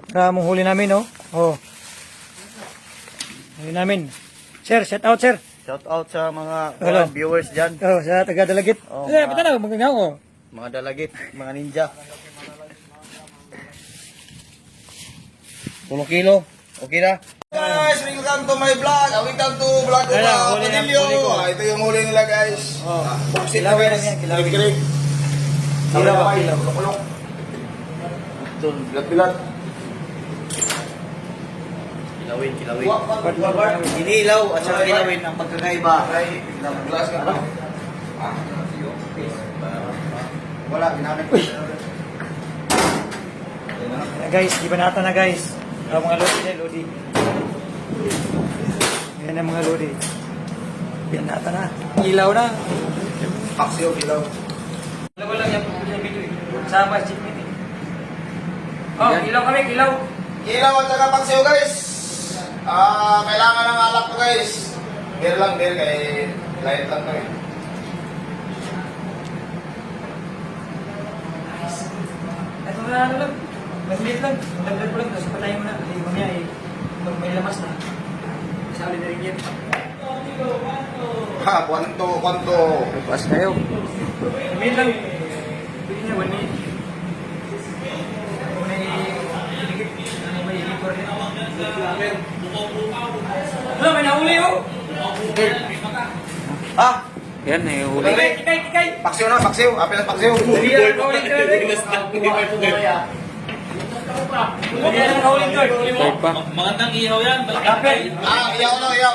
Para mong huli namin, oh. Oh. Huli namin. Sir, shout out, sir. Shout out sa mga Hello. viewers dyan. Oh, sa taga Dalagit. Oh, Eh, bata na, maganda ko. Mga dalagit, mga ninja. 10 kilo. Okay na? Guys, welcome to my vlog. Welcome to vlog ko Ayan, pa. huli na, Padilyo. huli ko. Ito yung huli nila guys. Oh. Buksit na Kilawin guys. lang yan, kilawin. Kilig-kilig. Kilaw ba, kilaw? Kulong. Bilat-bilat. Kilawin. Inilaw at saka kilawin ang pagkakaiba. Glass ka ba? Wala, ginamit ko. Guys, di ba nata na guys? Oh, mga lodi na, lodi. Yan ang mga lodi. Yan nata na. Ilaw na. Paksiyo, ilaw. Ilaw lang yan po sa video eh. Sama si Jimmy. Oh, ilaw kami, ilaw. Ilaw at saka paksiyo guys. Kailangan ng alak ko guys. Beer lang, beer. Kaya light lang to eh. Ito na ano lang. Maliit lang. Dagdag ko lang. Tapos patayin mo na. Hindi mamaya eh. May lamas na. Sa ulit na rin yan. Ha, kwanto. Pas kayo. Maliit lang. Pwede na, 1 minute. May higit. May higit rin. Ano, may nahuli oh. Ha? Yan, huli. Kikay, kikay. Paksiyo na, paksiyo. Apel at paksiyo. Hindi yan ang hauling guard. Hindi yan ang hauling guard. Third pa. Magandang ihaw yan. Kapit. Iyaw na, iyaw.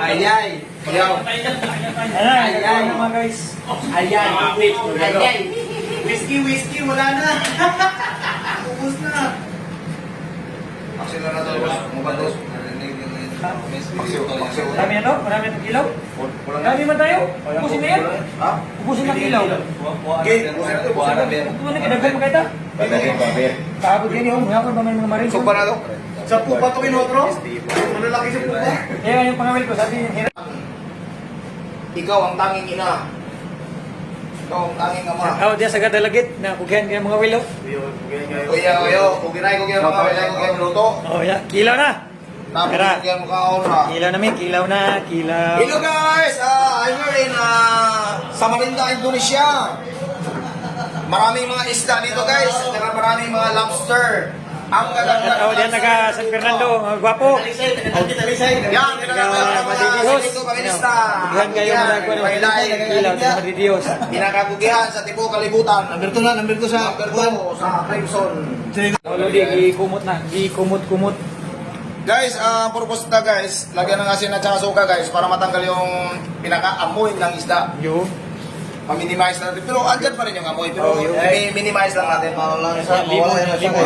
Ayay. Iyaw. Ayan, mga guys. Ayay. Ayay. Whiskey, wala na. Ubus na. Paksiyo na to. Mubandos. Paksiyo. Marami na to? Marami na itong ilaw? Marami man tayo? Ubusin na yan? Ha? Ubusin na ilaw. Okay. Buwan na, beer. Ubusin na kinagay mo kita? Kaabot yan yung hapon ba may mga marin? Sugba na to? Sa pupa to kinotro? Malalaki sa pupa. Kaya yung pangawil ko, sabi yung hirap. Ikaw ang tanging ina. Ikaw ang tanging ama. Oh, diyan sa gadalagit na kugyan kaya mga wilo. Kuya, kuginay ko kaya mga kailangan ko kaya luto. Oh, ya, kilaw na. Tapos Tara. kaya mo kaona. Kilaw namin, kilaw na, kilaw. Hello guys! I'm here in Samarinda, Indonesia. Maraming mga isda dito guys. At saka maraming mga lobster. Ang gaganda. Oh, diyan taga San Fernando, mga gwapo. Yan, kinaganda mga Madidiyos. dito panginista. Paghan kayo mga gwapo. Kilaw, sa Madidiyos. Pinakagugihan sa Tibo Kalibutan. Number 2 sa Crimson. Oh, Lodi, gikumot na. Gikumot-kumot. Guys, purpose na guys, lagyan ng asin at saka suka guys para matanggal yung pinaka-amoy ng isda. Yo. Pa-minimize natin. Pero andyan pa rin yung amoy. Pero minimize lang natin. Limon.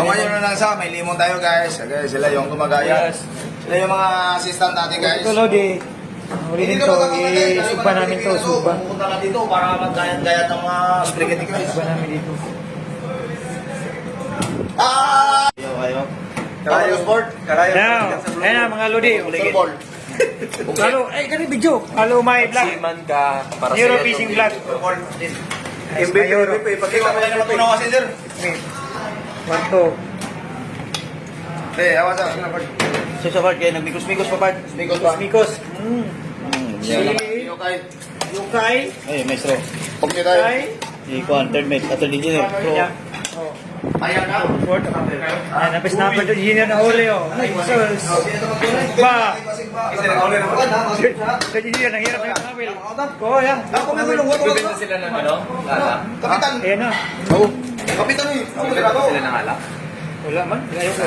Ngayon na lang sa, may limon tayo guys. Guys, sila yung gumagaya. Sila yung mga assistant natin guys. Ito, Lodi. Huli din to. Isugba namin to. Sugba. Pupunta ka dito para magkayat-gayat ng mga spaghetti guys. Isugba namin dito. Karayo sport. Now, ayan na mga Lodi. Football. Halo, ay ganun video. Halo, my vlog. Siman ka para Euro fishing vlog. MVP, Pakita mo yan yung matunaw kasi sir. Kwarto. Awan sa. Sa part kayo, nagmikos-mikos pa part. Mikos ba? Mikos. Sili. Yukay. Yukay. Ay, maestro. Pagkita tayo. Yukay. Ikuan, third mate, third engineer. Oh. Ayan na. Fourth. Ayan, napis-napal to. Engineer na huli, oh. Ay, sus. Ba. Third engineer, nang hirap na yung pangawil. Oo, yan. Bibenta sila ng ano? Lala. Kapitan. Ayan na. Kapitan eh. Bibenta sila ng alak. Wala man. Ayaw ko.